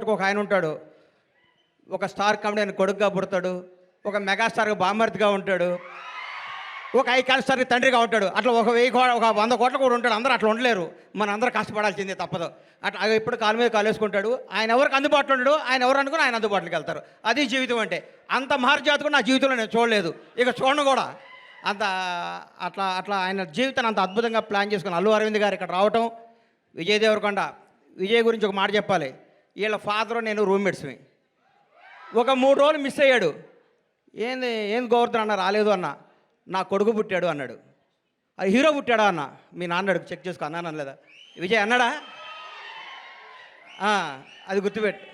కోట్లకు ఒక ఆయన ఉంటాడు, ఒక స్టార్ కామెడీ కొడుకుగా పుడతాడు, ఒక మెగాస్టార్గా బామర్తిగా ఉంటాడు, ఒక ఐకాన్ స్టార్కి తండ్రిగా ఉంటాడు. అట్లా ఒక 100 కోట్ల కూడా ఉంటాడు. అందరూ అట్లా ఉండలేరు, మన అందరూ కష్టపడాల్సిందే తప్పదు. అట్లా ఎప్పుడు కాలు మీద కాలు వేసుకుంటాడు. ఆయన ఎవరికి అందుబాటులో ఉండడు, ఆయన ఎవరు అనుకుని ఆయన అందుబాటులోకి వెళ్తారు. అది జీవితం అంటే. అంత మహర్జాత్ కూడా నా జీవితంలో నేను చూడలేదు, ఇక చూడను కూడా. అంత అట్లా ఆయన జీవితాన్ని అంత అద్భుతంగా ప్లాన్ చేసుకుని అల్లు అరవింద్ గారు ఇక్కడ రావటం. విజయ్ దేవరకొండ, విజయ్ గురించి ఒక మాట చెప్పాలి. వీళ్ళ ఫాదరు నేను రూమ్మేట్స్ని. ఒక 3 రోజులు మిస్ అయ్యాడు. ఏంది గోవర్ధన్ అన్న రాలేదు అన్న, నా కొడుకు పుట్టాడు అన్నాడు. అది హీరో పుట్టాడా అన్న, మీ నాన్నడు చెక్ చేసుకో అన్నాను అనలేదా? విజయ్ అన్నాడా? అది గుర్తుపెట్టు.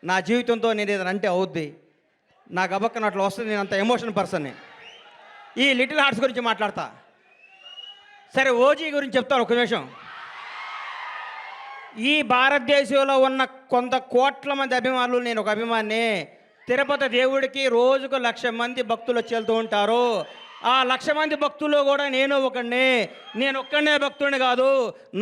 నా జీవితంతో నేను ఏదైనా అంటే అవుద్ది, నా గబక్కన అట్లా వస్తుంది. నేను అంత ఎమోషన్ పర్సన్ని. ఈ లిటిల్ హార్ట్స్ గురించి మాట్లాడతా. సరే, ఓజీ గురించి చెప్తాను ఒక నిమిషం. ఈ భారతదేశంలో ఉన్న కొంత కోట్ల మంది అభిమానులు, నేను ఒక అభిమాని. తిరుపతి దేవుడికి రోజుకు 1,00,000 మంది భక్తులు వచ్చి వెళ్తూ ఉంటారు. ఆ 1,00,000 మంది భక్తుల్లో కూడా నేను ఒక్కడే భక్తుడిని కాదు,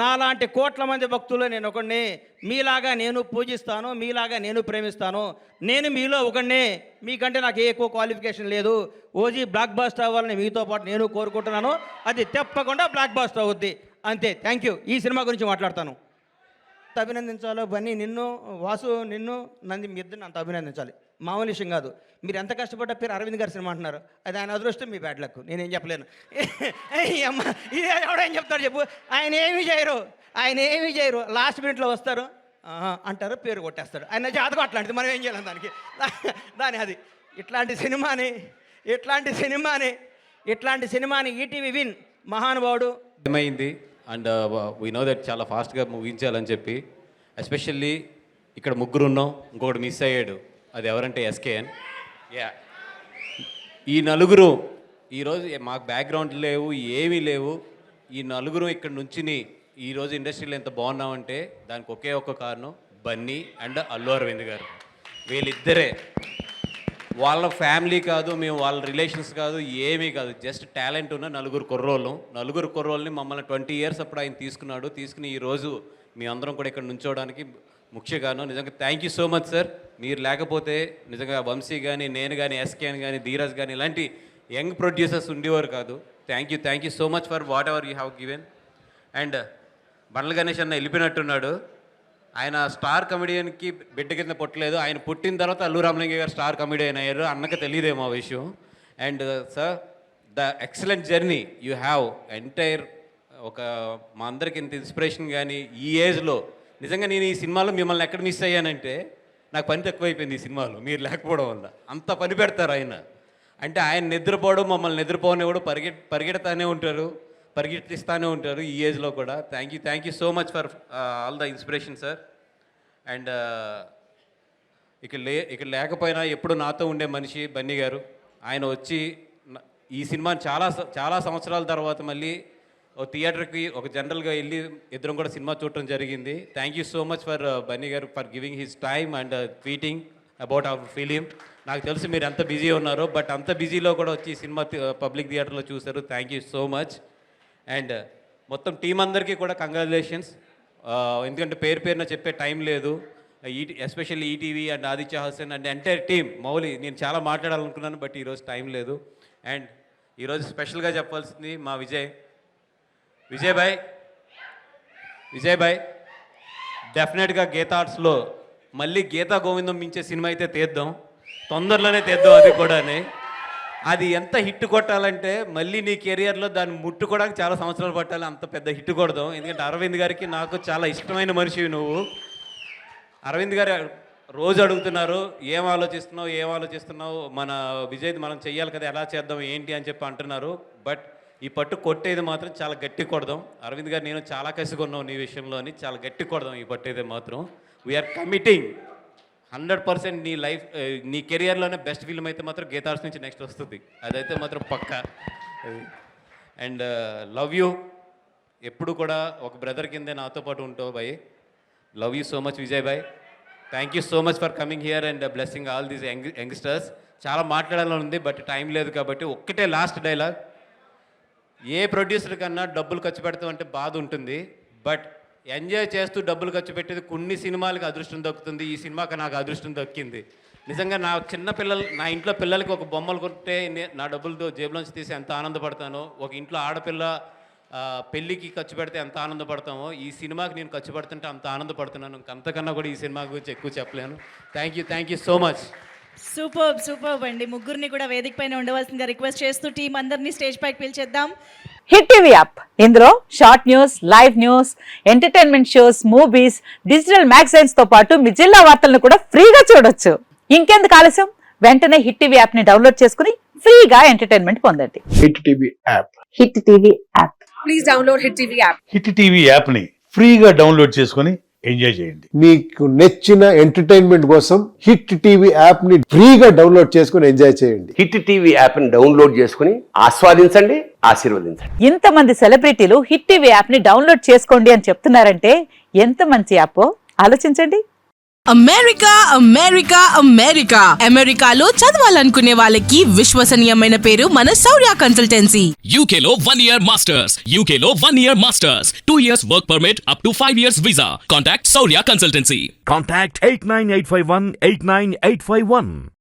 నాలాంటి కోట్ల మంది భక్తులు నేను ఒకడిని. మీలాగా నేను పూజిస్తాను, మీలాగా నేను ప్రేమిస్తాను. నేను మీలో ఒకడిని, మీకంటే నాకు ఎక్కువ క్వాలిఫికేషన్ లేదు. ఓజీ బ్లాక్ బాస్టర్ అవ్వాలని మీతో పాటు నేను కోరుకుంటున్నాను. అది తప్పకుండా బ్లాక్ బాస్టర్ అవుద్ది, అంతే. Thank you. ఈ సినిమా గురించి మాట్లాడతాను. అభినందించాలో బన్నీ నిన్ను, వాసు నిన్ను, నంది మీ ఇద్దరిని అంత అభినందించాలి. మామూలు విషయం కాదు. మీరు ఎంత కష్టపడ్డ పేరు అరవింద్ గారి సినిమా అంటున్నారు, అది ఆయన అదృష్టం, మీ బ్యాడ్ లక్. నేనేం చెప్పలేను. అమ్మ, ఇది ఎవడేం చెప్తారు చెప్పు. ఆయన ఏమీ చేయరు. లాస్ట్ మినిట్లో వస్తారు అంటారు, పేరు కొట్టేస్తాడు. ఆయన జాతకం అట్లాంటిది, మనం ఏం చేయలేం దాని అది. ఇట్లాంటి సినిమాని ఈటీవీ విన్ మహానుభావుడు ఏమైంది. అండ్ వీ నో దట్ చాలా ఫాస్ట్గా ముగించాలని చెప్పి. ఎస్పెషల్లీ ఇక్కడ 3 ఉన్నాం, ఇంకొకటి మిస్ అయ్యాడు. అది ఎవరంటే ఎస్కేఎన్. ఈ 4 ఈరోజు మాకు బ్యాక్గ్రౌండ్ లేవు, ఏమీ లేవు. ఈ 4 ఇక్కడ నుంచిని ఈరోజు ఇండస్ట్రీలో ఎంత బాగున్నామంటే దానికి ఒకే ఒక్క కారణం బన్నీ అండ్ అల్లు అరవింద్ గారు. వీళ్ళిద్దరే. వాళ్ళ ఫ్యామిలీ కాదు, మేము వాళ్ళ రిలేషన్స్ కాదు, ఏమీ కాదు. జస్ట్ టాలెంట్ ఉన్న 4 కుర్రోళ్ళని మమ్మల్ని 20 years అప్పుడు ఆయన తీసుకుని ఈరోజు మీ అందరం కూడా ఇక్కడ నుంచోవడానికి ముఖ్య కారణం. నిజంగా thank you so much sir. మీరు లేకపోతే నిజంగా వంశీ కానీ, నేను కానీ, ఎస్కేఎన్ కానీ, ధీరజ్ కానీ ఇలాంటి యంగ్ ప్రొడ్యూసర్స్ ఉండేవారు కాదు. Thank you so much for whatever you have given. And Bandla Ganesh అన్న వెళ్ళిపోయినట్టున్నాడు. ఆయన స్టార్ కమెడియన్కి బిడ్డ కింద పుట్టలేదు. ఆయన పుట్టిన తర్వాత అల్లు రామలింగ గారు స్టార్ కమెడియన్ అయ్యారు. అన్నకు తెలియదేమో ఆ విషయం. And sir, the excellent journey you have entire. మా అందరికి ఇంత ఇన్స్పిరేషన్. కానీ ఈ ఏజ్లో నిజంగా నేను ఈ సినిమాలో మిమ్మల్ని ఎక్కడ మిస్ అయ్యానంటే, నాకు పని తక్కువైపోయింది ఈ సినిమాలో మీరు లేకపోవడం వల్ల. అంత పని పెడతారు ఆయన. అంటే ఆయన నిద్రపోవడం, మమ్మల్ని నిద్రపోనివ్వడం, పరిగెత్తిస్తూనే ఉంటారు ఈ ఏజ్లో కూడా. Thank you so much for all the inspiration sir. And ఇక్కడ లేకపోయినా ఎప్పుడు నాతో ఉండే మనిషి బన్నీ గారు. ఆయన వచ్చి ఈ సినిమాని చాలా సంవత్సరాల తర్వాత మళ్ళీ థియేటర్కి జనరల్గా వెళ్ళి ఇద్దరం కూడా సినిమా చూడటం జరిగింది. Thank you so much for Bunny గారు for giving his time and tweeting about our film. నాకు తెలుసు మీరు ఎంత బిజీ ఉన్నారో, బట్ అంత బిజీలో కూడా వచ్చి సినిమా పబ్లిక్ థియేటర్లో చూశారు. Thank you so much. And మొత్తం టీం అందరికీ కూడా కంగ్రాచులేషన్స్. ఎందుకంటే పేరున చెప్పే టైం లేదు. Especially ETV and Aditya Hasan and entire team. Mouli, నేను చాలా మాట్లాడాలనుకున్నాను, బట్ ఈరోజు టైం లేదు. అండ్ ఈరోజు స్పెషల్గా చెప్పాల్సింది మా విజయ్ భాయ్ డెఫినెట్గా గీతా ఆర్ట్స్లో మళ్ళీ గీతా గోవిందం మించే సినిమా అయితే తొందరలోనే తీద్దాం. అది కూడా అది ఎంత హిట్ కొట్టాలంటే మళ్ళీ నీ కెరియర్లో దాన్ని ముట్టుకోవడానికి చాలా సంవత్సరాలు పట్టాలి. అంత పెద్ద హిట్ కొడదాం. ఎందుకంటే అరవింద్ గారికి నాకు చాలా ఇష్టమైన మనిషి నువ్వు. అరవింద్ గారు రోజు అడుగుతున్నారు, ఏం ఆలోచిస్తున్నావు, మన విజయ్ది మనం చెయ్యాలి కదా, ఎలా చేద్దాం ఏంటి అని చెప్పి అంటున్నారు. బట్ ఈ పట్టు కొట్టేది మాత్రం చాలా గట్టి కొడదాం. అరవింద్ గారు నేను చాలా కసిగొన్నాం నీ విషయంలోని, చాలా గట్టి కొడదాం ఈ పట్టేది మాత్రం. We are committing 100%. నీ కెరియర్లోనే బెస్ట్ ఫిల్మ్ అయితే మాత్రం గీతా ఆర్ట్స్ నుంచి నెక్స్ట్ వస్తుంది, అదైతే మాత్రం పక్కా. And love you. ఎప్పుడు కూడా ఒక బ్రదర్ కిందే నాతో పాటు ఉంటావు భాయ్. Love you so much Vijay భాయ్. Thank you so much for coming here and blessing all these youngsters. చాలా మాట్లాడాలని ఉంది, బట్ టైం లేదు కాబట్టి ఒక్కటే లాస్ట్ డైలాగ్. ఏ ప్రొడ్యూసర్ కన్నా డబ్బులు ఖర్చు పెడతాం అంటే బాధ ఉంటుంది, బట్ ఎంజాయ్ చేస్తూ డబ్బులు ఖర్చు పెట్టేది కొన్ని సినిమాలకి అదృష్టం దక్కుతుంది, ఈ సినిమాకి నాకు అదృష్టం దక్కింది. నిజంగా నా చిన్న పిల్లలు, నా ఇంట్లో పిల్లలకి ఒక బొమ్మలు కొంటే నా డబ్బులతో జేబులోంచి తీసి ఎంత ఆనందపడతానో, ఒక ఇంట్లో ఆడపిల్ల పెళ్ళికి ఖర్చు పెడితే ఎంత ఆనందపడతామో, ఈ సినిమాకి నేను ఖర్చు పెడుతుంటే అంత ఆనందపడుతున్నాను. అంతకన్నా కూడా ఈ సినిమా గురించి ఎక్కువ చెప్పలేను. Thank you so much. Super అండి. ముగ్గురిని కూడా వేదిక పైన ఉండవలసిందిగా రిక్వెస్ట్ చేస్తూ టీం అందరినీ స్టేజ్ పైకి పిలిచేద్దాం. హిట్ టీవీ యాప్, ఇందులో short news, live news, entertainment shows, movies, digital magazines తో పాటు మీ జిల్లా వార్తలను కూడా ఫ్రీగా చూడొచ్చు. ఇంకెందుకు ఆలస్యం, వెంటనే హిట్ టీవీ యాప్ ని డౌన్లోడ్ చేసుకుని ఫ్రీగా ఎంటర్టైన్మెంట్ పొందండి. Hit TV app. Hit TV app. Please download hit TV app. Hit TV app ని ఫ్రీగా డౌన్లోడ్ చేసుకొని ఎంజాయ్ చేయండి. మీకు నచ్చిన ఎంటర్టైన్మెంట్ కోసం హిట్ టీవీ యాప్ ని ఫ్రీగా డౌన్లోడ్ చేసుకొని ఎంజాయ్ చేయండి. హిట్ టీవీ యాప్ ని డౌన్లోడ్ చేసుకుని ఆస్వాదించండి, ఆశీర్వదించండి. ఇంతమంది సెలబ్రిటీలు హిట్ టీవీ యాప్ ని డౌన్లోడ్ చేసుకోండి అని చెప్తున్నారంటే ఎంత మంచి యాప్ ఆలోచించండి. అమెరికాలో చదవాలనుకునే వాళ్ళకి విశ్వసనీయమైన పేరు మన శౌర్య కన్సల్టెన్సీ. UK లో 1 year masters. UK లో 1 year masters. 2 years work permit up to 5 years visa. Contact Saurya Consultancy. Contact 89851 89851.